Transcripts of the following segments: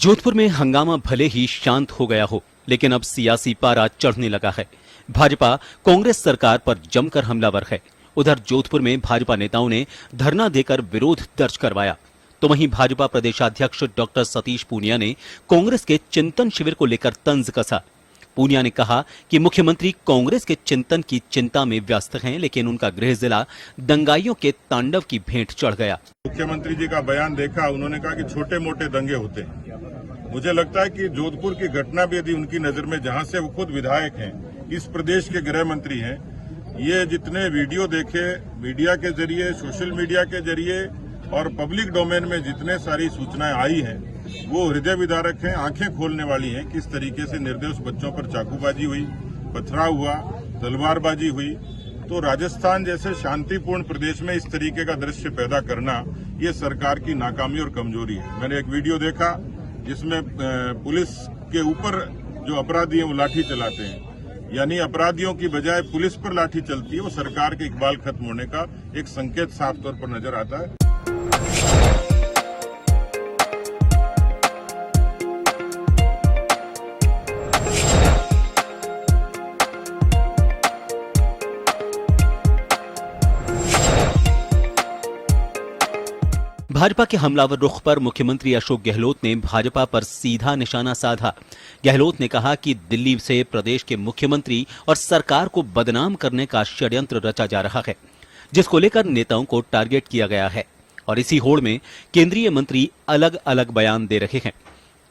जोधपुर में हंगामा भले ही शांत हो गया हो, लेकिन अब सियासी पारा चढ़ने लगा है। भाजपा कांग्रेस सरकार पर जमकर हमलावर है। उधर जोधपुर में भाजपा नेताओं ने धरना देकर विरोध दर्ज करवाया, तो वहीं भाजपा प्रदेशाध्यक्ष डॉक्टर सतीश पूनिया ने कांग्रेस के चिंतन शिविर को लेकर तंज कसा। पूनिया ने कहा कि मुख्यमंत्री कांग्रेस के चिंतन की चिंता में व्यस्त हैं, लेकिन उनका गृह जिला दंगाइयों के तांडव की भेंट चढ़ गया। मुख्यमंत्री जी का बयान देखा, उन्होंने कहा कि छोटे मोटे दंगे होते हैं। मुझे लगता है कि जोधपुर की घटना भी यदि उनकी नजर में, जहां से वो खुद विधायक हैं, इस प्रदेश के गृह मंत्री हैं, ये जितने वीडियो देखे मीडिया के जरिए, सोशल मीडिया के जरिए और पब्लिक डोमेन में जितने सारी सूचनाएं आई हैं, वो हृदय विदारक हैं, आंखें खोलने वाली हैं। किस तरीके से निर्दोष बच्चों पर चाकूबाजी हुई, पथराव हुआ, तलवारबाजी हुई। तो राजस्थान जैसे शांतिपूर्ण प्रदेश में इस तरीके का दृश्य पैदा करना, ये सरकार की नाकामी और कमजोरी है। मैंने एक वीडियो देखा जिसमें पुलिस के ऊपर जो अपराधी हैं वो लाठी चलाते हैं, यानी अपराधियों की बजाय पुलिस पर लाठी चलती है। वो सरकार के इकबाल खत्म होने का एक संकेत साफ तौर पर नजर आता है। भाजपा के हमलावर रुख पर मुख्यमंत्री अशोक गहलोत ने भाजपा पर सीधा निशाना साधा। गहलोत ने कहा कि दिल्ली से प्रदेश के मुख्यमंत्री और सरकार को बदनाम करने का षड्यंत्र रचा जा रहा है, जिसको लेकर नेताओं को टारगेट किया गया है और इसी होड़ में केंद्रीय मंत्री अलग अलग बयान दे रहे हैं।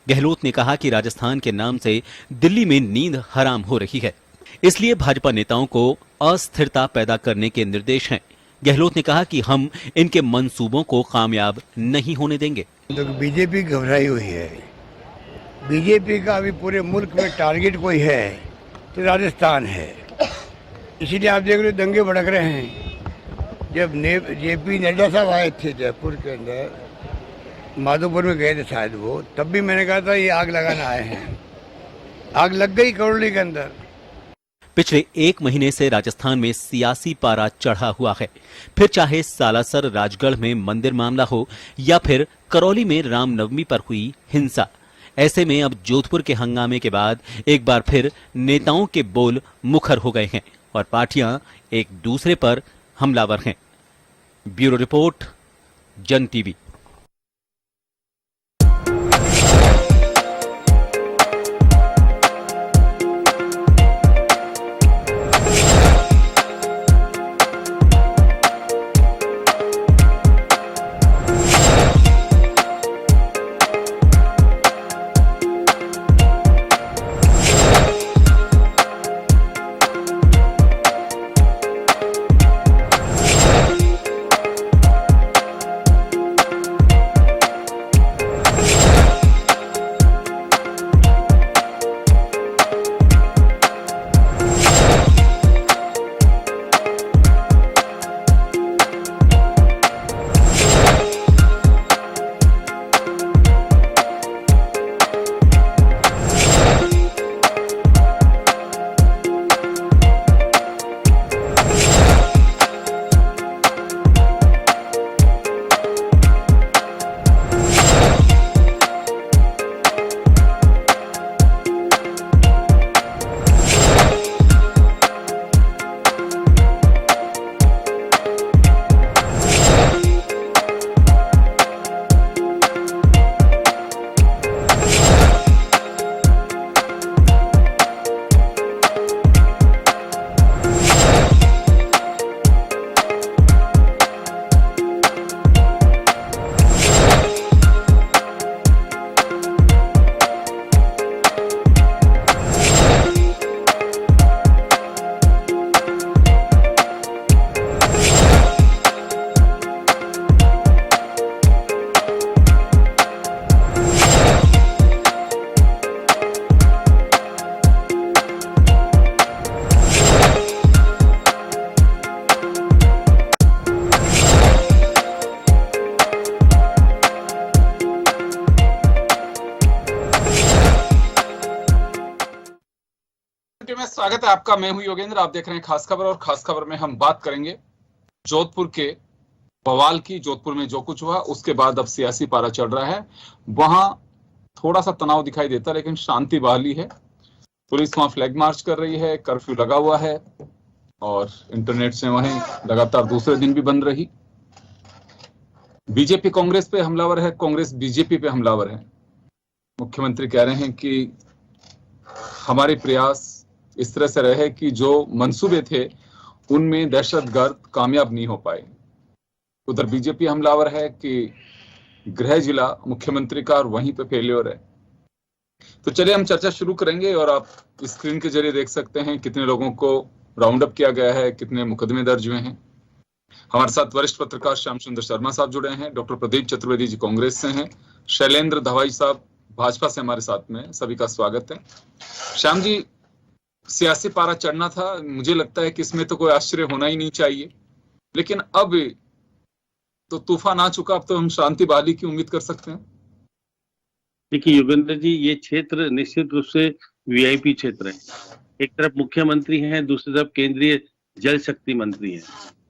गहलोत ने कहा कि राजस्थान के नाम से दिल्ली में नींद हराम हो रही है, इसलिए भाजपा नेताओं को अस्थिरता पैदा करने के निर्देश हैं। गहलोत ने कहा कि हम इनके मंसूबों को कामयाब नहीं होने देंगे। तो बीजेपी घबराई हुई है। बीजेपी का अभी पूरे मुल्क में टारगेट कोई है तो राजस्थान है। इसीलिए आप देख रहे हो दंगे भड़क रहे हैं। जब जेपी नड्डा साहब आए थे जयपुर के अंदर, माधोपुर में गए थे शायद वो, तब भी मैंने कहा था ये आग लगाना आए हैं। आग लग गई करौली के अंदर। पिछले एक महीने से राजस्थान में सियासी पारा चढ़ा हुआ है। फिर चाहे सालासर राजगढ़ में मंदिर मामला हो या फिर करौली में रामनवमी पर हुई हिंसा, ऐसे में अब जोधपुर के हंगामे के बाद एक बार फिर नेताओं के बोल मुखर हो गए हैं और पार्टियां एक दूसरे पर हमलावर हैं। ब्यूरो रिपोर्ट, जन टीवी। में स्वागत है आपका। मैं हूं योगेंद्र, आप देख रहे हैं खास खबर। और खास खबर में हम बात करेंगे जोधपुर के बवाल की। जोधपुर में जो कुछ हुआ उसके बाद अब सियासी पारा चढ़ रहा है। वहां थोड़ा सा तनाव दिखाई देता है, लेकिन शांति बहाली है। पुलिस वहां फ्लैग मार्च कर रही है, कर्फ्यू लगा हुआ है और इंटरनेट सेवाएं लगातार दूसरे दिन भी बंद रही। बीजेपी कांग्रेस पे हमलावर है, कांग्रेस बीजेपी पे हमलावर है। मुख्यमंत्री कह रहे हैं कि हमारे प्रयास इस तरह से रहे कि जो मंसूबे थे उनमें दहशतगर्द कामयाब नहीं हो पाए। उधर बीजेपी हमलावर है कि गृह जिला मुख्यमंत्री का और वहीं पे फेल्योर है। तो चलिए हम चर्चा शुरू करेंगे और आप स्क्रीन के जरिए देख सकते हैं कितने लोगों को राउंड अप किया गया है, कितने मुकदमे दर्ज हुए हैं। हमारे साथ वरिष्ठ पत्रकार श्याम सुंदर शर्मा साहब जुड़े हैं, डॉक्टर प्रदीप चतुर्वेदी जी कांग्रेस से हैं, शैलेंद्र धवाई साहब भाजपा से हमारे साथ में, सभी का स्वागत है। श्याम जी, सियासी पारा चढ़ना था, मुझे लगता है कि इसमें तो कोई आश्चर्य होना ही नहीं चाहिए, लेकिन अब तो तूफान आ चुका, अब तो हम शांति बहाली की उम्मीद कर सकते हैं। देखिए योगेंद्र जी, ये क्षेत्र निश्चित रूप से वीआईपी क्षेत्र है। एक तरफ मुख्यमंत्री हैं, दूसरी तरफ केंद्रीय जल शक्ति मंत्री हैं।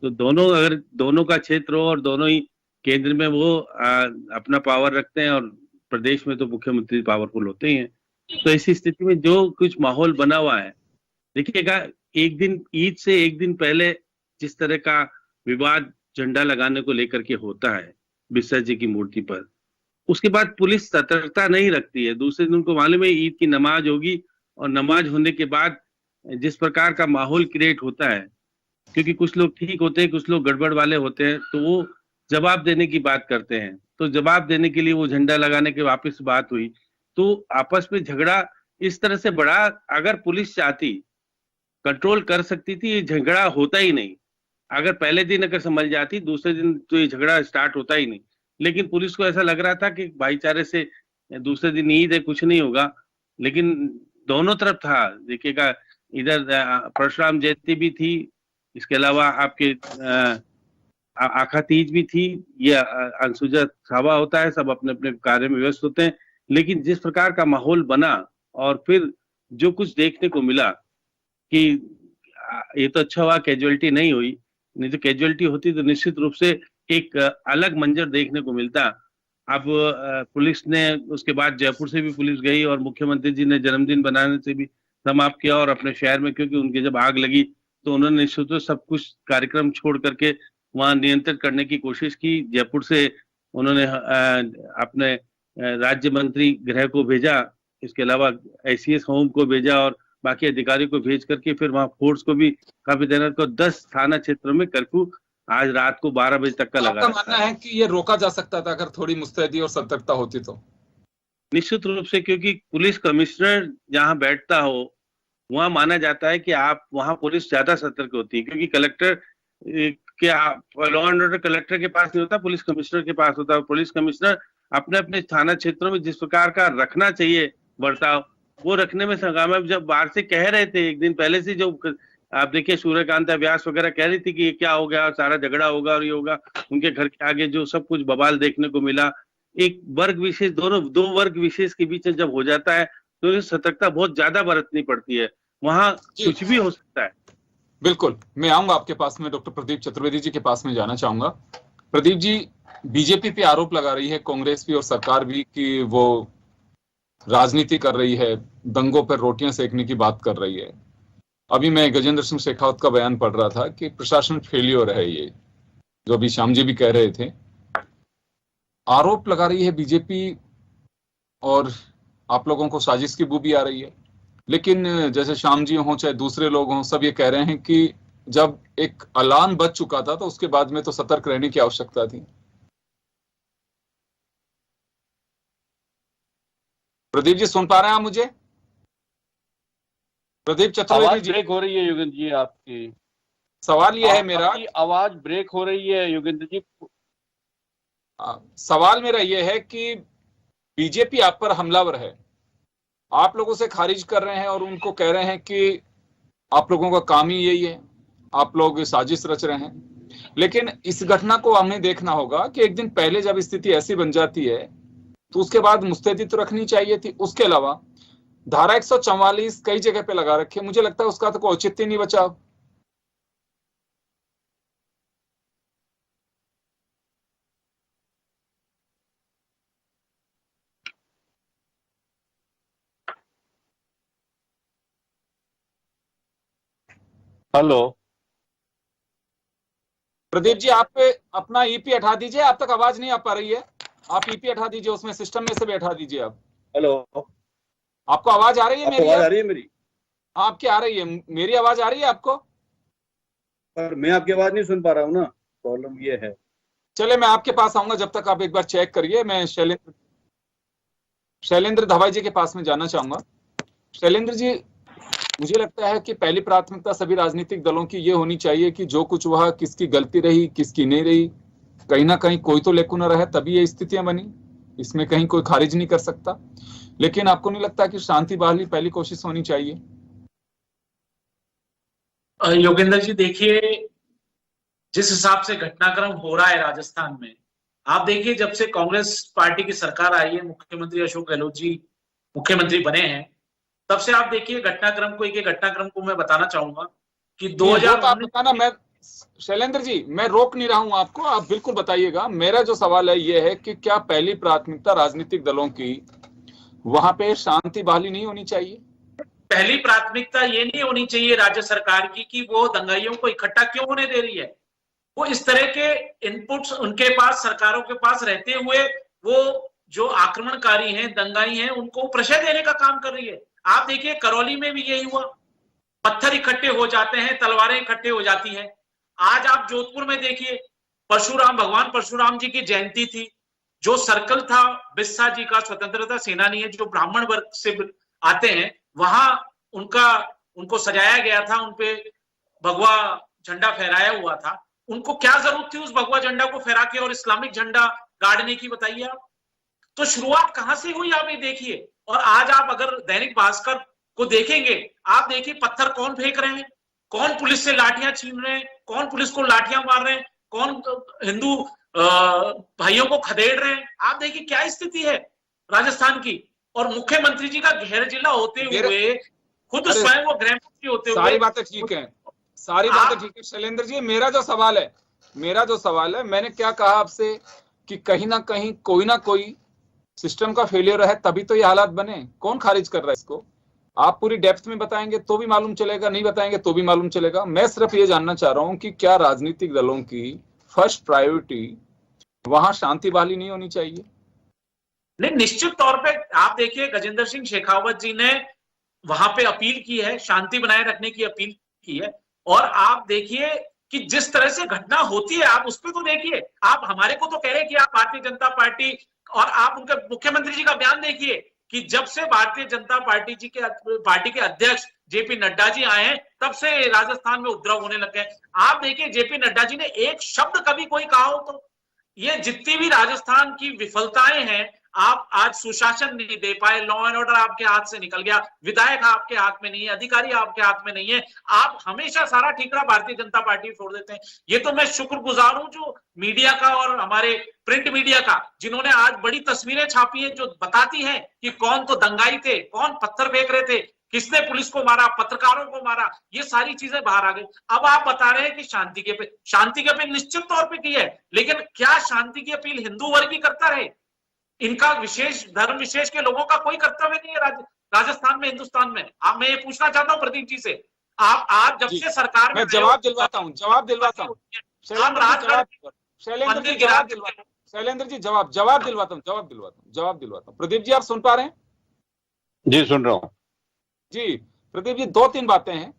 तो दोनों, अगर दोनों का क्षेत्र हो और दोनों ही केंद्र में वो अपना पावर रखते हैं और प्रदेश में तो मुख्यमंत्री पावरफुल होते ही हैं, तो ऐसी स्थिति में जो कुछ माहौल बना हुआ है, देखिएगा, एक दिन ईद से एक दिन पहले जिस तरह का विवाद झंडा लगाने को लेकर के होता है बिस्सा जी की मूर्ति पर, उसके बाद पुलिस सतर्कता नहीं रखती है। दूसरे दिन उनको मालूम है ईद की नमाज होगी और नमाज होने के बाद जिस प्रकार का माहौल क्रिएट होता है, क्योंकि कुछ लोग ठीक होते हैं, कुछ लोग गड़बड़ वाले होते हैं, तो वो जवाब देने की बात करते हैं। तो जवाब देने के लिए वो झंडा लगाने की वापस बात हुई, तो आपस में झगड़ा इस तरह से बढ़ा। अगर पुलिस चाहती कंट्रोल कर सकती थी, ये झगड़ा होता ही नहीं। अगर पहले दिन अगर संभल जाती, दूसरे दिन तो ये झगड़ा स्टार्ट होता ही नहीं। लेकिन पुलिस को ऐसा लग रहा था कि भाईचारे से दूसरे दिन ईद है, कुछ नहीं होगा, लेकिन दोनों तरफ था। देखिएगा, इधर परशुराम जयंती भी थी, इसके अलावा आपके आखा तीज भी थी, ये अनसुजा छावा होता है, सब अपने अपने कार्य में व्यस्त होते हैं। लेकिन जिस प्रकार का माहौल बना और फिर जो कुछ देखने को मिला कि ये तो अच्छा हुआ कैजुअलिटी नहीं हुई, नहीं तो कैजुअलिटी होती तो निश्चित रूप से एक अलग मंजर देखने को मिलता। अब पुलिस ने उसके बाद जयपुर से भी पुलिस गई और मुख्यमंत्री जी ने जन्मदिन बनाने से भी समाप्त किया और अपने शहर में, क्योंकि उनके जब आग लगी तो उन्होंने निश्चित रूप से सब कुछ कार्यक्रम छोड़ करके वहां नियंत्रित करने की कोशिश की। जयपुर से उन्होंने अपने राज्य मंत्री गृह को भेजा, इसके अलावा आईसीएस होम को भेजा और बाकी अधिकारी को भेज करके फिर वहां फोर्स को भी काफी तैनात को 10 थाना क्षेत्रों में कर्फ्यू आज रात को 12 बजे तक का लगा। आपका मानना है कि ये रोका जा सकता था अगर थोड़ी मुस्तैदी और सतर्कता होती तो? निश्चित रूप से, क्योंकि पुलिस कमिश्नर जहां बैठता हो वहां माना जाता है कि आप वहां पुलिस ज्यादा सतर्क होती है, क्योंकि कलेक्टर के लॉ एंड ऑर्डर कलेक्टर के पास नहीं होता, पुलिस कमिश्नर के पास होता है। पुलिस कमिश्नर अपने अपने थाना क्षेत्रों में जिस प्रकार का रखना चाहिए बर्ताव, वो रखने में संगाम। जब बाहर से कह रहे थे एक दिन पहले से, जो आप देखिए सूर्यकांता व्यास वगैरह कह रही थी कि ये क्या हो गया, सारा झगड़ा होगा और ये होगा, उनके घर के आगे जो सब कुछ बवाल देखने को मिला। एक वर्ग विशेष, दो वर्ग विशेष के बीच में जब हो जाता है तो सतर्कता बहुत ज्यादा बरतनी पड़ती है, वहां कुछ भी हो सकता है। बिल्कुल, मैं आऊंगा आपके पास में, डॉक्टर प्रदीप चतुर्वेदी जी के पास में जाना चाहूंगा। प्रदीप जी, बीजेपी पे आरोप लगा रही है कांग्रेस भी और सरकार भी कि वो राजनीति कर रही है, दंगों पर रोटियां सेकने की बात कर रही है। अभी मैं गजेंद्र सिंह शेखावत का बयान पढ़ रहा था कि प्रशासन फेलियर है, ये जो अभी श्याम जी भी कह रहे थे। आरोप लगा रही है बीजेपी और आप लोगों को साजिश की बू भी आ रही है, लेकिन जैसे श्याम जी हों चाहे दूसरे लोग हों, सब ये कह रहे हैं कि जब एक अलार्म बज चुका था तो उसके बाद में तो सतर्क रहने की आवश्यकता थी। प्रदीप जी सुन पा रहे हैं आप मुझे? प्रदीप चतुर्वेदी जी, ब्रेक हो रही है योगेंद्र जी आपकी। सवाल यह है मेरा, आवाज ब्रेक हो रही है योगेंद्र जी। सवाल मेरा यह है कि बीजेपी आप पर हमलावर है, आप लोगों से खारिज कर रहे हैं और उनको कह रहे हैं कि आप लोगों का काम ही यही है, आप लोग साजिश रच रहे हैं। लेकिन इस घटना को हमें देखना होगा कि एक दिन पहले जब स्थिति ऐसी बन जाती है तो उसके बाद मुस्तैदी तो रखनी चाहिए थी। उसके अलावा धारा 144 कई जगह पे लगा रखे, मुझे लगता है उसका तो कोई औचित्य नहीं बचा। हेलो। प्रदीप जी, आप पे अपना ईपी हटा दीजिए, आप तक आवाज नहीं आ पा रही है। आप ईपी हटा दीजिए, उसमें सिस्टम में से भी हटा दीजिए आप। हेलो, आपको आवाज आ रही है आपको मेरी? आवाज आ रही है मेरी? हाँ, आपकी आ रही है। मेरी आवाज आ रही है आपको? पर मैं आपकी आवाज नहीं सुन पा रहा हूँ ना, प्रॉब्लम ये है। चले, मैं आपके पास आऊंगा, जब तक आप एक बार चेक करिए। मैं शैलेंद्र धवाई जी के पास में जाना चाहूंगा। शैलेंद्र जी, मुझे लगता है कि पहली प्राथमिकता सभी राजनीतिक दलों की ये होनी चाहिए कि जो कुछ हुआ, किसकी गलती रही किसकी नहीं रही, कहीं ना कहीं कोई तो लेकुना रहे, तभी ये स्थितियां बनी। इसमें कहीं कोई खारिज नहीं कर सकता। लेकिन आपको नहीं लगता कि शांति बहाली पहली कोशिश होनी चाहिए? योगेंद्र जी, देखिए, जिस हिसाब से घटनाक्रम हो रहा है राजस्थान में, आप देखिए, जब से कांग्रेस पार्टी की सरकार आई है, मुख्यमंत्री अशोक गहलोत जी मुख्यमंत्री बने हैं, तब से आप देखिए घटनाक्रम को, एक घटनाक्रम को मैं बताना चाहूंगा कि वो तो आप 2019। बताना। मैं शैलेंद्र जी, मैं रोक नहीं रहा हूं आपको, आप बिल्कुल बताइएगा। मेरा जो सवाल है ये है कि क्या पहली प्राथमिकता राजनीतिक दलों की वहां पे शांति बहाली नहीं होनी चाहिए? पहली प्राथमिकता ये नहीं होनी चाहिए राज्य सरकार की कि वो दंगाइयों को इकट्ठा क्यों होने दे रही है। वो इस तरह के इनपुट्स उनके पास, सरकारों के पास रहते हुए, वो जो आक्रमणकारी हैं, दंगाई हैं, उनको प्रशय देने का काम कर रही है। आप देखिए, करौली में भी यही हुआ, पत्थर इकट्ठे हो जाते हैं, तलवारें इकट्ठे हो जाती हैं। आज आप जोधपुर में देखिए, भगवान परशुराम जी की जयंती थी, जो सर्कल था बिस्सा जी का, स्वतंत्रता सेनानी है, जो ब्राह्मण वर्ग से आते हैं, वहां उनको सजाया गया था, उनपे भगवा झंडा फहराया हुआ था। उनको क्या जरूरत थी उस भगवा झंडा को फहरा के और इस्लामिक झंडा गाड़ने की, बताइए आप। तो शुरुआत कहां से हुई, आप ये देखिए। और आज आप अगर दैनिक भास्कर को देखेंगे, आप देखिए पत्थर कौन फेंक रहे हैं, कौन पुलिस से लाठियां छीन रहे हैं, कौन पुलिस को लाठियां मार रहे हैं, कौन हिंदू भाइयों को खदेड़ रहे हैं। आप देखिए क्या स्थिति है राजस्थान की। और मुख्यमंत्री जी का गृह जिला होते हुए, खुद स्वयं वो गृह मंत्री होते हुए, सारी बातें ठीक है, सारी बातें ठीक है। शैलेंद्र जी, मेरा जो सवाल है, मैंने क्या कहा आपसे कि कहीं ना कहीं कोई ना कोई सिस्टम का फेलियर है, तभी तो ये हालात बने। कौन खारिज कर रहा है इसको? आप पूरी डेप्थ में बताएंगे तो भी मालूम चलेगा, नहीं बताएंगे तो भी मालूम चलेगा। मैं सिर्फ ये जानना चाह रहा हूं कि क्या राजनीतिक दलों की फर्स्ट प्रायोरिटी वहां शांति बहाली नहीं होनी चाहिए? नहीं, निश्चित तौर पे आप देखिए, गजेंद्र सिंह शेखावत जी ने वहां पे अपील की है, शांति बनाए रखने की अपील की है। और आप देखिए कि जिस तरह से घटना होती है, आप उस पर तो देखिए। आप हमारे को तो कह रहे हैं कि आप भारतीय जनता पार्टी, और आप उनके मुख्यमंत्री जी का बयान देखिए कि जब से भारतीय जनता पार्टी के अध्यक्ष जेपी नड्डा जी आए हैं, तब से राजस्थान में उपद्रव होने लग गए। आप देखिए, जेपी नड्डा जी ने एक शब्द कभी कोई कहा हो तो? ये जितनी भी राजस्थान की विफलताएं हैं, आप आज सुशासन नहीं दे पाए, लॉ एंड ऑर्डर आपके हाथ से निकल गया, विधायक आपके हाथ में नहीं है, अधिकारी आपके हाथ में नहीं है, आप हमेशा सारा ठीकरा भारतीय जनता पार्टी छोड़ देते हैं। ये तो मैं शुक्रगुजार हूं जो मीडिया का और हमारे प्रिंट मीडिया का, जिन्होंने आज बड़ी तस्वीरें छापी हैं जो बताती हैं कि कौन तो दंगाई थे, कौन पत्थर फेंक रहे थे, किसने पुलिस को मारा, पत्रकारों को मारा, ये सारी चीजें बाहर आ गई। अब आप बता रहे हैं कि शांति की अपील निश्चित तौर पे की है, लेकिन क्या शांति की अपील हिंदू वर्ग ही करता रहे? इनका विशेष धर्म विशेष के लोगों का कोई कर्तव्य नहीं है राजस्थान में, हिंदुस्तान में। आप, मैं ये पूछना चाहता हूं प्रदीप जी से, आप जब से सरकार में, मैं जवाब दिलवाता हूं। शैलेंद्र जी, जवाब दिलवाता हूं। प्रदीप जी, आप सुन पा रहे हैं? जी, सुन रहा हूँ जी। प्रदीप जी, 2-3 बातें हैं।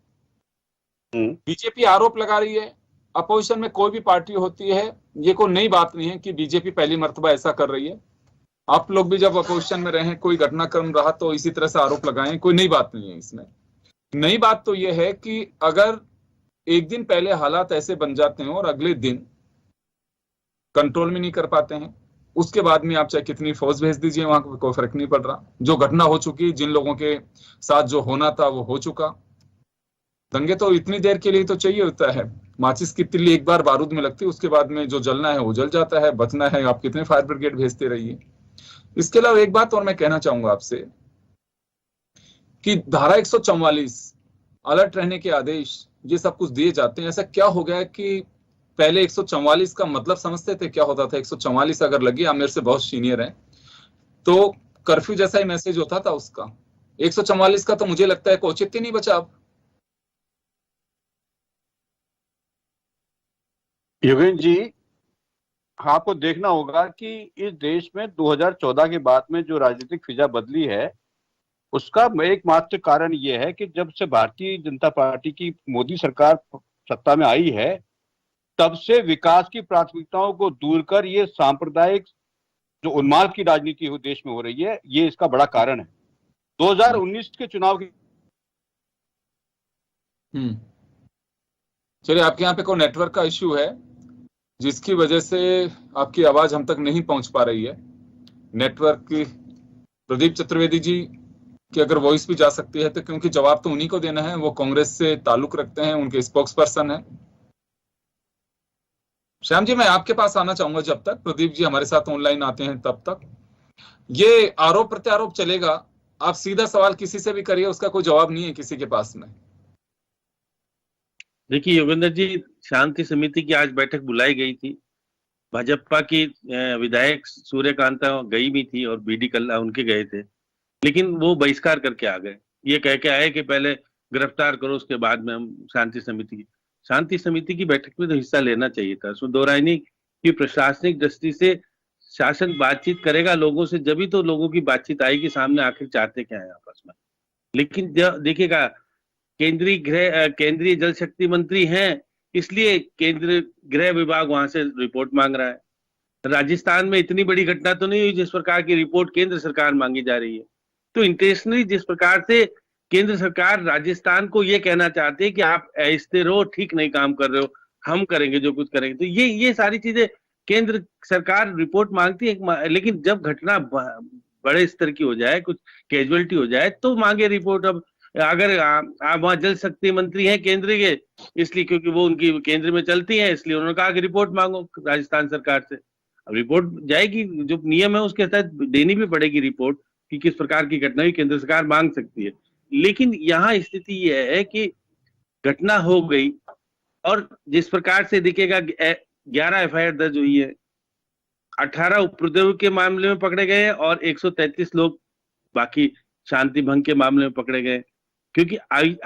बीजेपी आरोप लगा रही है, अपोजिशन में कोई भी पार्टी होती है, ये कोई नई बात नहीं है कि बीजेपी पहली मर्तबा ऐसा कर रही है। आप लोग भी जब अपोजिशन में रहे, कोई घटनाक्रम रहा तो इसी तरह से आरोप लगाएं, कोई नई बात नहीं है इसमें। नई बात तो यह है कि अगर एक दिन पहले हालात ऐसे बन जाते हैं और अगले दिन कंट्रोल में नहीं कर पाते हैं, उसके बाद में आप चाहे कितनी फौज भेज दीजिए, वहां कोई फर्क नहीं पड़ रहा। जो घटना हो चुकी, जिन लोगों के साथ जो होना था वो हो चुका। दंगे तो इतनी देर के लिए तो चाहिए होता है, माचिस की तिल्ली एक बार बारूद में लगती है, उसके बाद में जो जलना है वो जल जाता है, बचना है आप कितने फायर ब्रिगेड भेजते रहिए। इसके अलावा एक बात और मैं कहना चाहूंगा आपसे कि धारा 144, अलर्ट रहने के आदेश, ये सब कुछ दिए जाते हैं। ऐसा क्या हो गया है कि पहले 144 का मतलब समझते थे, क्या होता था? 144 अगर लगी, आप मेरे से बहुत सीनियर हैं, तो कर्फ्यू जैसा ही मैसेज होता था उसका। 144 का तो मुझे लगता है औचित्य नहीं बचा अब। योगेंद्र जी, आपको देखना होगा कि इस देश में 2014 के बाद में जो राजनीतिक फिजा बदली है, उसका एकमात्र कारण ये है कि जब से भारतीय जनता पार्टी की मोदी सरकार सत्ता में आई है, तब से विकास की प्राथमिकताओं को दूर कर ये सांप्रदायिक जो उन्माद की राजनीति हो देश में हो रही है, ये इसका बड़ा कारण है। 2019 के चुनाव की चलिए, आपके यहाँ पे कोई नेटवर्क का इश्यू है जिसकी वजह से आपकी आवाज हम तक नहीं पहुंच पा रही है। नेटवर्क की प्रदीप चतुर्वेदी जी की अगर वॉइस भी जा सकती है तो, क्योंकि जवाब तो उन्हीं को देना है, वो कांग्रेस से ताल्लुक रखते हैं, उनके स्पोक्स पर्सन है। श्याम जी, मैं आपके पास आना चाहूंगा जब तक प्रदीप जी हमारे साथ ऑनलाइन आते हैं तब तक। ये आरोप प्रत्यारोप चलेगा, आप सीधा सवाल किसी से भी करिए, उसका कोई जवाब नहीं है किसी के पास में। देखिए योगेंद्र जी, शांति समिति की आज बैठक बुलाई गई थी। भाजपा की विधायक सूर्यकांता गई भी थी और बीडी कल्ला उनके गए थे, लेकिन वो बहिष्कार करके आ गए। ये कह के आए कि पहले गिरफ्तार करो, उसके बाद में हम शांति समिति की बैठक में तो हिस्सा लेना चाहिए था। उसमें दो राय नहीं कि प्रशासनिक दृष्टि से शासन बातचीत करेगा लोगों से, जब ही तो लोगों की बातचीत आएगी सामने, आखिर चाहते क्या है आपस में। लेकिन देखिएगा, केंद्रीय जल शक्ति मंत्री हैं, इसलिए केंद्रीय गृह विभाग वहां से रिपोर्ट मांग रहा है। राजस्थान में इतनी बड़ी घटना तो नहीं हुई जिस प्रकार की रिपोर्ट केंद्र सरकार मांगी जा रही है। तो इंटेंशनली जिस प्रकार से केंद्र सरकार राजस्थान को ये कहना चाहती है कि आप ऐसे रहो, ठीक नहीं काम कर रहे हो, हम करेंगे जो कुछ करेंगे, तो ये सारी चीजें केंद्र सरकार रिपोर्ट मांगती है। लेकिन जब घटना बड़े स्तर की हो जाए, कुछ कैजुअलिटी हो जाए, तो मांगे रिपोर्ट। अब अगर आप वहां जल शक्ति मंत्री हैं केंद्र के, इसलिए क्योंकि वो उनकी केंद्र में चलती है, इसलिए उन्होंने कहा कि रिपोर्ट मांगो राजस्थान सरकार से। अब रिपोर्ट जाएगी, जो नियम है उसके तहत देनी भी पड़ेगी रिपोर्ट कि किस प्रकार की घटना हुई, केंद्र सरकार मांग सकती है। लेकिन यहाँ स्थिति यह है कि घटना हो गई और जिस प्रकार से दिखेगा 11 एफआईआर दर्ज हुई है, 18 उपद्रव के मामले में पकड़े गए और 133 लोग बाकी शांति भंग के मामले में पकड़े गए। क्योंकि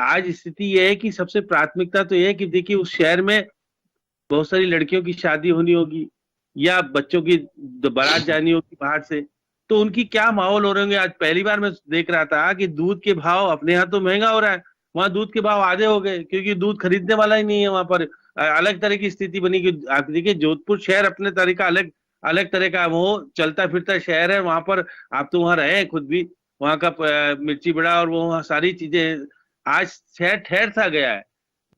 आज स्थिति यह है कि सबसे प्राथमिकता तो यह है कि देखिए उस शहर में बहुत सारी लड़कियों की शादी होनी होगी या बच्चों की बारात जानी होगी बाहर से, तो उनकी क्या माहौल हो रहे होंगे। आज पहली बार मैं देख रहा था कि दूध के भाव, अपने यहाँ तो महंगा हो रहा है, वहां दूध के भाव आधे हो गए क्योंकि दूध खरीदने वाला ही नहीं है वहां पर। अलग तरह की स्थिति बनी कि आप देखिए जोधपुर शहर अपने तरीका अलग तरह का, वो चलता फिरता शहर है, वहां पर आप तो वहां रहे खुद भी, वहां का मिर्ची बड़ा और वो सारी चीजें, आज शहर ठहर सा गया है।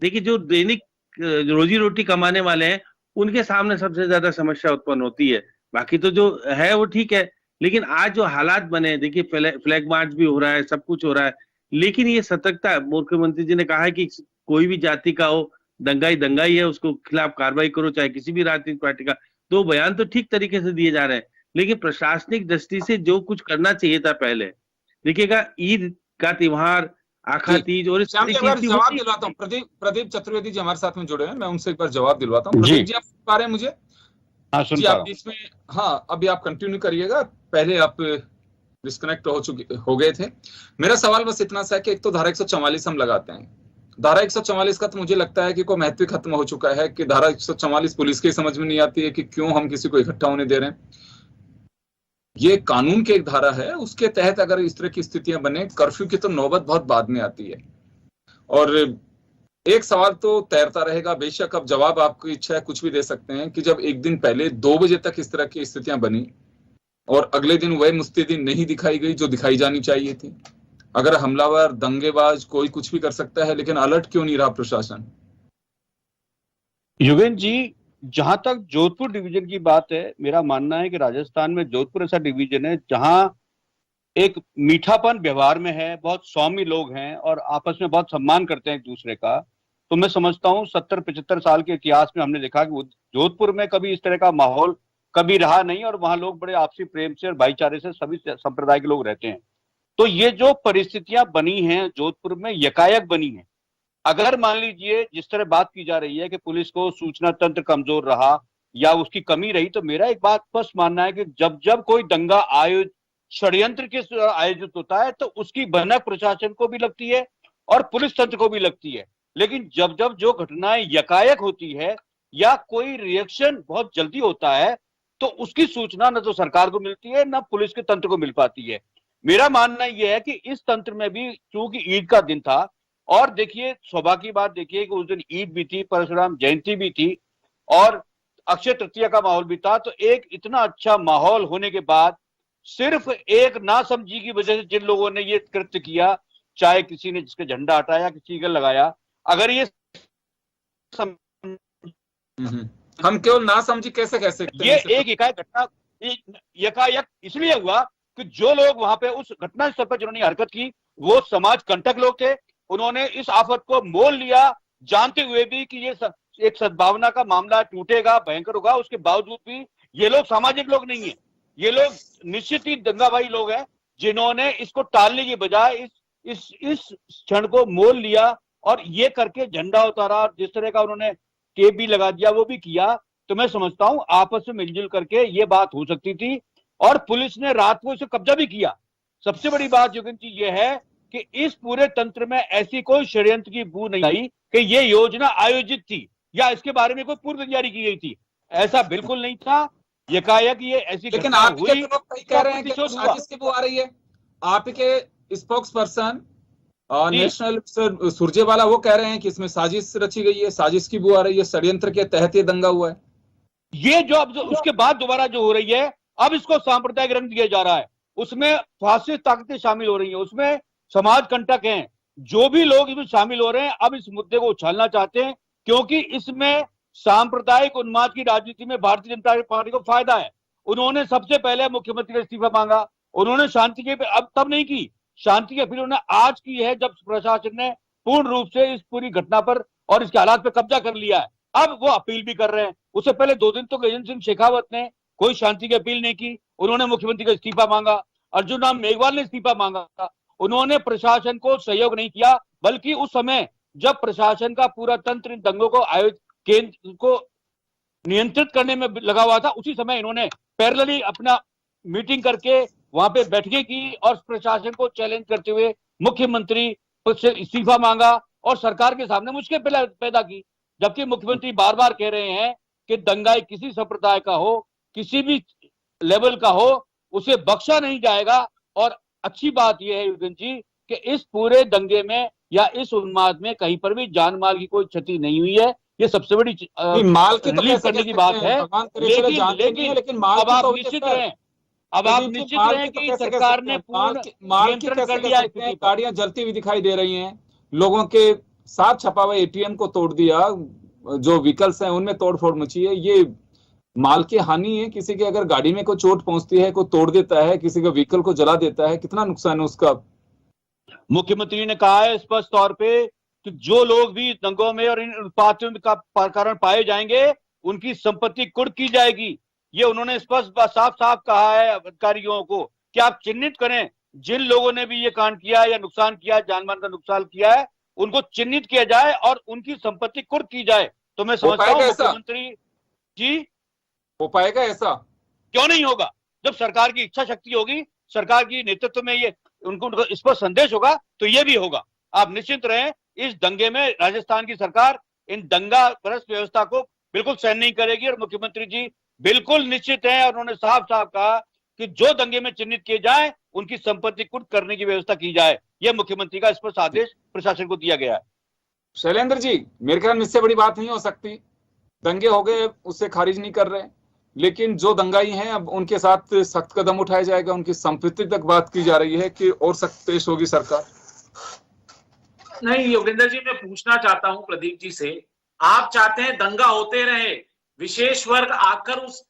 देखिए जो दैनिक रोजी रोटी कमाने वाले हैं उनके सामने सबसे ज्यादा समस्या उत्पन्न होती है। बाकी तो जो है वो ठीक है, लेकिन आज जो हालात बने, देखिए फ्लैग मार्च भी हो रहा है, सब कुछ हो रहा है, लेकिन ये सतर्कता, मुख्यमंत्री जी ने कहा है कि कोई भी जाति का हो, दंगा ही है, उसको खिलाफ कार्रवाई करो, चाहे किसी भी राजनीतिक पार्टी का। तो बयान तो ठीक तरीके से दिए जा रहे हैं, लेकिन प्रशासनिक दृष्टि से जो कुछ करना चाहिए था पहले, देखिएगा ईद का त्योहार, आखा तीज और जवाब दिलवाता हूँ। प्रदीप चतुर्वेदी जी हमारे साथ में जुड़े हैं, मैं उनसे एक बार जवाब दिलवाता हूँ। प्रदीप जी, आप सुन पा रहे हैं मुझे? हाँ, सुन जी, पा आप इसमें, हाँ, अभी आप कंटिन्यू करिएगा, पहले आप डिस्कनेक्ट हो गए थे। मेरा सवाल बस इतना सा है कि एक तो धारा 144 हम लगाते हैं, धारा 144 का तो मुझे लगता है कि कोई महत्व खत्म हो चुका है कि धारा 144 पुलिस के समझ में नहीं आती है कि क्यों हम किसी को इकट्ठा होने दे रहे हैं। ये कानून की एक धारा है, उसके तहत अगर इस तरह की स्थितियां बने, कर्फ्यू की तो नौबत बहुत बाद में आती है। और एक सवाल तो तैरता रहेगा, बेशक अब जवाब आपकी इच्छा है कुछ भी दे सकते हैं, कि जब एक दिन पहले 2 बजे तक इस तरह की स्थितियां बनी और अगले दिन वह मुस्तैदी नहीं दिखाई गई जो दिखाई जानी चाहिए थी। अगर हमलावर, दंगेबाज, कोई कुछ भी कर सकता है, लेकिन अलर्ट क्यों नहीं रहा प्रशासन? युगेंद्र जी, जहां तक जोधपुर डिवीजन की बात है, मेरा मानना है कि राजस्थान में जोधपुर ऐसा डिवीजन है जहां एक मीठापन व्यवहार में है, बहुत सौम्य लोग हैं और आपस में बहुत सम्मान करते हैं एक दूसरे का। तो मैं समझता हूं 70-75 साल के इतिहास में हमने देखा कि जोधपुर में कभी इस तरह का माहौल कभी रहा नहीं और वहां लोग बड़े आपसी प्रेम से और भाईचारे से सभी संप्रदाय के लोग रहते हैं। तो ये जो परिस्थितियां बनी हैं जोधपुर में, यकायक बनी है। अगर मान लीजिए जिस तरह बात की जा रही है कि पुलिस को सूचना तंत्र कमजोर रहा या उसकी कमी रही, तो मेरा एक बात स्पष्ट मानना है कि जब कोई दंगा षड्यंत्र के आयोजित होता है तो उसकी भनक प्रशासन को भी लगती है और पुलिस तंत्र को भी लगती है। लेकिन जब जो घटनाएं यकायक होती है या कोई रिएक्शन बहुत जल्दी होता है तो उसकी सूचना न तो सरकार को मिलती है न पुलिस के तंत्र को मिल पाती है। मेरा मानना यह है कि इस तंत्र में भी चूंकि ईद का दिन था, और देखिए सौभाग्य की बात देखिए कि उस दिन ईद भी थी, परशुराम जयंती भी थी और अक्षय तृतीया का माहौल भी था, तो एक इतना अच्छा माहौल होने के बाद सिर्फ एक नासमझी की वजह से जिन लोगों ने ये कृत्य किया, चाहे किसी ने जिसका झंडा हटाया, किसी का लगाया, अगर ये हम केवल ना समझी कैसे कह सकते ये हैं? एक एकाएक घटना एकाएक इसलिए हुआ कि जो लोग वहां पे उस घटना स्थल पर जिन्होंने हरकत की वो समाज कंटक लोग थे। उन्होंने इस आफत को मोल लिया, जानते हुए भी कि ये एक सद्भावना का मामला टूटेगा, भयंकर होगा, उसके बावजूद भी ये लोग सामाजिक लोग नहीं है, ये लोग निश्चित ही दंगाबाजी लोग हैं जिन्होंने इसको टालने की बजाय इस क्षण को मोल लिया और ये करके झंडा उतारा, जिस तरह का उन्होंने टेप भी लगा दिया वो भी किया। तो मैं समझता हूं आपस में मिलजुल करके ये बात हो सकती थी और पुलिस ने रात को इसे कब्जा भी किया। सबसे बड़ी बात योगेंद्र जी ये है कि इस पूरे तंत्र में ऐसी कोई षड्यंत्र की बू नहीं आई कि ये योजना आयोजित थी या इसके बारे में कोई पूर्व तैयारी की गई थी, ऐसा बिल्कुल नहीं था। एकाएक ये ऐसी लेकिन घटना आपके हुई, लोग कह रहे हैं कि प्रतिशोध हुआ। साजिश की बू आ रही है। आपके स्पोक्स पर्सन नेशनल सुरजेवाला वो कह रहे हैं कि इसमें साजिश रची गई है, साजिश की बू आ रही है, षड्यंत्र के तहत ये दंगा हुआ है। ये जो अब उसके बाद दोबारा जो हो रही है, अब इसको सांप्रदायिक रंग दिया जा रहा है, उसमें फासिस्ट ताकतें शामिल हो रही हैं, उसमें समाज कंटक हैं, जो भी लोग इसमें शामिल हो रहे हैं अब इस मुद्दे को उछालना चाहते हैं क्योंकि इसमें सांप्रदायिक उन्माद की राजनीति में भारतीय जनता पार्टी को फायदा है। उन्होंने सबसे पहले मुख्यमंत्री का इस्तीफा मांगा, उन्होंने शांति की अब तब नहीं की, शांति की अपील उन्होंने आज की है जब प्रशासन ने पूर्ण रूप से इस पूरी घटना पर और इसके हालात पर कब्जा कर लिया है। अब वो अपील भी कर रहे हैं। उससे पहले 2 दिन तो गजेंद्र सिंह शेखावत ने कोई शांति की अपील नहीं की, उन्होंने मुख्यमंत्री का इस्तीफा मांगा। अर्जुन राम मेघवाल ने इस्तीफा मांगा, उन्होंने प्रशासन को सहयोग नहीं किया, बल्कि उस समय जब प्रशासन का पूरा तंत्र इन दंगों को केंद्र को नियंत्रित करने में लगा हुआ था, उसी समय इन्होंने पैरेलली अपना मीटिंग करके वहां पे बैठकें की और प्रशासन को चैलेंज करते हुए मुख्यमंत्री से इस्तीफा मांगा और सरकार के सामने मुश्किल पैदा की। जबकि मुख्यमंत्री बार बार कह रहे हैं कि दंगा किसी संप्रदाय का हो, किसी भी लेवल का हो, उसे बख्शा नहीं जाएगा। और अच्छी बात यह है युगेंद्र जी कि इस पूरे दंगे में या इस उन्माद में कहीं पर भी जान माल की कोई क्षति नहीं हुई है। ये सबसे बड़ी माल की तो रिलीफ करने की बात है। लेकिन अब आप निश्चित रहें, अब आप निश्चित रहें कि सरकार ने पूर्ण नियंत्रण कर लिया है। गाड़ियां जलती हुई दिखाई दे रही हैं, लोगों के साथ छपा हुआ एटीएम को तोड़ दिया, जो व्हीकल्स हैं उनमें तोड़फोड़ मची है। ये माल की हानि है। किसी के अगर गाड़ी में कोई चोट पहुंचती है, कोई तोड़ देता है, किसी का व्हीकल को जला देता है, कितना नुकसान है उसका। मुख्यमंत्री ने कहा है स्पष्ट तौर पे कि जो लोग भी दंगों में और इन उत्पातों का कारण पाए जाएंगे उनकी संपत्ति कुर्क की जाएगी। ये उन्होंने स्पष्ट साफ साफ कहा है अधिकारियों को कि आप चिन्हित करें जिन लोगों ने भी ये कांड किया या नुकसान किया, जानमाल का नुकसान किया है, उनको चिन्हित किया जाए और उनकी संपत्ति कुर्क की जाए। तो मैं समझता हूँ मुख्यमंत्री जी, हो पाएगा ऐसा? क्यों नहीं होगा? जब सरकार की इच्छा शक्ति होगी, सरकार की नेतृत्व में ये उनको इस पर संदेश होगा तो ये भी होगा। आप निश्चिंत रहें, इस दंगे में राजस्थान की सरकार इन दंगा परस्त व्यवस्था को बिल्कुल सहन नहीं करेगी और मुख्यमंत्री जी बिल्कुल निश्चित है और उन्होंने साफ साफ कहा कि जो दंगे में चिन्हित किए जाए उनकी संपत्ति कुर्क करने की व्यवस्था की जाए। यह मुख्यमंत्री का स्पष्ट आदेश प्रशासन को दिया गया है। शैलेंद्र जी, मेरे ख्याल में इससे बड़ी बात नहीं हो सकती। दंगे हो गए, उससे खारिज नहीं कर रहे, लेकिन जो दंगाई हैं अब उनके साथ सख्त कदम उठाया जाएगा। उनकी संपत्ति तक बात की जा रही है कि और सख्त पेश होगी सरकार। नहीं योगेंद्र जी, मैं पूछना चाहता हूं प्रदीप जी से, आप चाहते हैं दंगा होते रहे, विशेष वर्ग आकर उस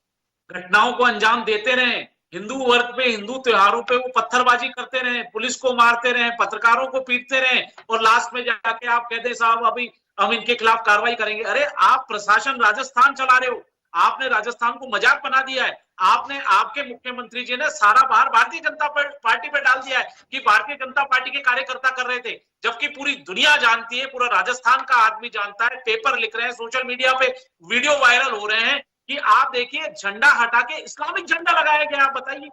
घटनाओं को अंजाम देते रहे, हिंदू वर्ग पे, हिंदू त्योहारों पे वो पत्थरबाजी करते रहे, पुलिस को मारते रहे, पत्रकारों को पीटते रहे और लास्ट में जाके आप कहते साहब अभी हम इनके खिलाफ कार्रवाई करेंगे। अरे आप प्रशासन राजस्थान चला रहे हो, आपने राजस्थान को मजाक बना दिया है। आपने, आपके मुख्यमंत्री जी ने सारा भार भारतीय जनता पार्टी पे डाल दिया है कि भारतीय जनता पार्टी के कार्यकर्ता कर रहे थे, जबकि पूरी दुनिया जानती है, पूरा राजस्थान का आदमी जानता है, पेपर लिख रहे हैं, सोशल मीडिया पे वीडियो वायरल हो रहे हैं कि आप देखिए झंडा हटा के इस्लामिक झंडा लगाया गया। आप बताइए,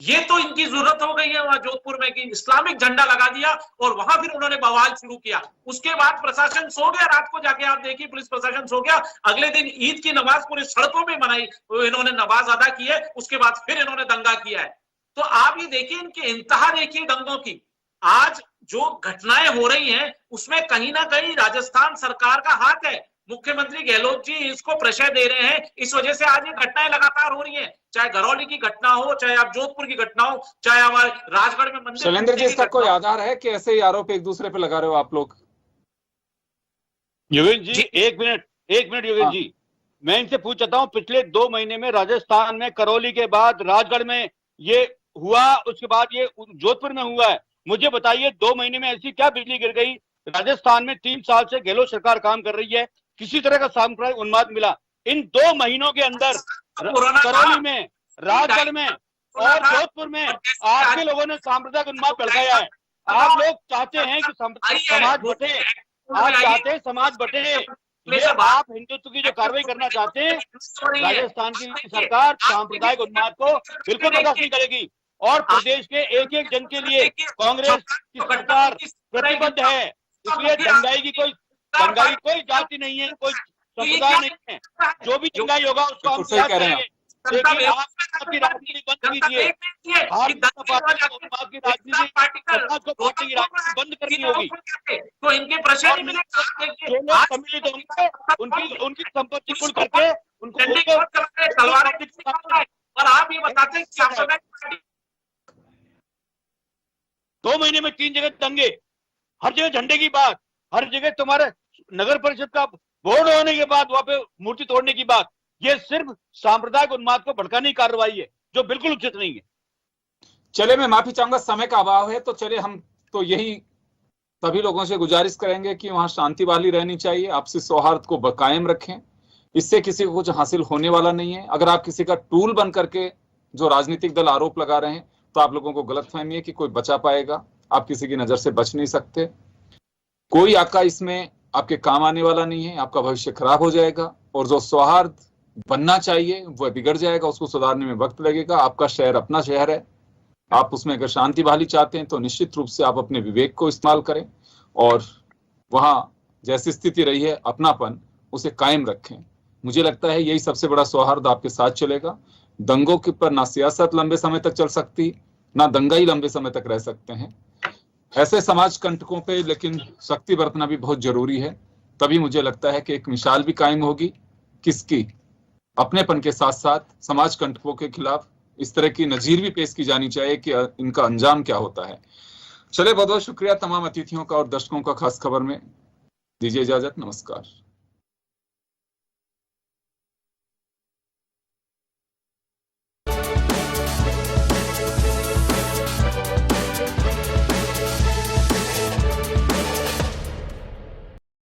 ये तो इनकी जरूरत हो गई है वहां जोधपुर में कि इस्लामिक झंडा लगा दिया और वहां फिर उन्होंने बवाल शुरू किया। उसके बाद प्रशासन सो गया, रात को जाके आप देखिए पुलिस प्रशासन सो गया। अगले दिन ईद की नमाज पूरी सड़कों में मनाई, इन्होंने नमाज अदा की है, उसके बाद फिर इन्होंने दंगा किया है। तो आप ये देखिए इनके इंतहा देखिए दंगों की। आज जो घटनाएं हो रही हैं उसमें कहीं ना कहीं राजस्थान सरकार का हाथ है। मुख्यमंत्री गहलोत जी इसको प्रशय दे रहे हैं, इस वजह से आज ये घटनाएं लगातार हो रही हैं, चाहे घरौली की घटना हो, चाहे आप जोधपुर की घटना हो, चाहे हमारे राजगढ़ में मंदिर। शैलेंद्र जी, इसका कोई आधार है कि ऐसे ही आरोप एक दूसरे पे लगा रहे हो आप लोग? योगेश जी एक मिनट योगेश जी, मैं इनसे पूछ चाहता हूँ, पिछले 2 महीने में राजस्थान में करौली के बाद राजगढ़ में ये हुआ, उसके बाद ये जोधपुर में हुआ है। मुझे बताइए 2 महीने में ऐसी क्या बिजली गिर गई? राजस्थान में 3 साल से गहलोत सरकार काम कर रही है, किसी तरह का सांप्रदायिक उन्माद मिला? इन 2 महीनों के अंदर करौली में, राजगढ़ में और जोधपुर में आपके लोगों ने सांप्रदायिक उन्माद भड़काया है। आप लोग चाहते हैं कि समाज बटे, आप चाहते हैं समाज बटे, ये आप हिंदुत्व की जो कार्रवाई करना चाहते हैं, राजस्थान की सरकार सांप्रदायिक उन्माद को बिल्कुल बर्दाश्त नहीं करेगी और प्रदेश के एक एक जन के लिए कांग्रेस की सरकार प्रतिबद्ध है। इसलिए दंगाई की कोई जाति नहीं है, कोई समुदाय नहीं है। जो भी दंगाई होगा उसको हम सही कह रहे हैं। लेकिन आपकी राजनीति बंद कीजिए, भारतीय जनता पार्टी की राजनीति बंद करनी होगी। तो इनके प्रश्न नहीं मिलेंगे। जो लोग सम्मिलित होंगे उनकी संपत्ति कुल करके उनको और आप ये बताते हैं कि आप 2 महीने में 3 जगह दंगे, हर जगह झंडे की बात, हर जगह तुम्हारे नगर परिषद का बोर्ड होने के बाद वहां पे मूर्ति तोड़ने की बात। ये सिर्फ सांप्रदायिक उन्माद को भड़काने की कार्रवाई है जो बिल्कुल उचित नहीं है। चले, मैं माफी चाहूंगा, समय का अभाव है, तो चले हम तो यही सभी लोगों से गुजारिश करेंगे कि वहां शांति वाली रहनी चाहिए, आपसी सौहार्द को कायम रखें। इससे किसी को कुछ हासिल होने वाला नहीं है। अगर आप किसी का टूल बन करके जो राजनीतिक दल आरोप लगा रहे हैं तो आप लोगों को गलतफहमी है कि कोई बचा पाएगा। आप किसी की नजर से बच नहीं सकते। कोई आपका इसमें आपके काम आने वाला नहीं है, आपका भविष्य खराब हो जाएगा और जो सौहार्द बनना चाहिए वह बिगड़ जाएगा, उसको सुधारने में वक्त लगेगा। आपका शहर अपना शहर है, आप उसमें अगर शांति बहाली चाहते हैं तो निश्चित रूप से आप अपने विवेक को इस्तेमाल करें और वहां जैसी स्थिति रही है अपनापन उसे कायम रखें। मुझे लगता है यही सबसे बड़ा सौहार्द आपके साथ चलेगा। दंगों के पर ना सियासत लंबे समय तक चल सकती, ना दंगाई लंबे समय तक रह सकते हैं। ऐसे समाज कंटकों पे लेकिन सख्ती बरतना भी बहुत जरूरी है। तभी मुझे लगता है कि एक मिसाल भी कायम होगी किसकी, अपनेपन के साथ साथ समाज कंटकों के खिलाफ इस तरह की नजीर भी पेश की जानी चाहिए कि इनका अंजाम क्या होता है। चले, बहुत बहुत शुक्रिया तमाम अतिथियों का और दर्शकों का। खास खबर में दीजिए इजाजत, नमस्कार।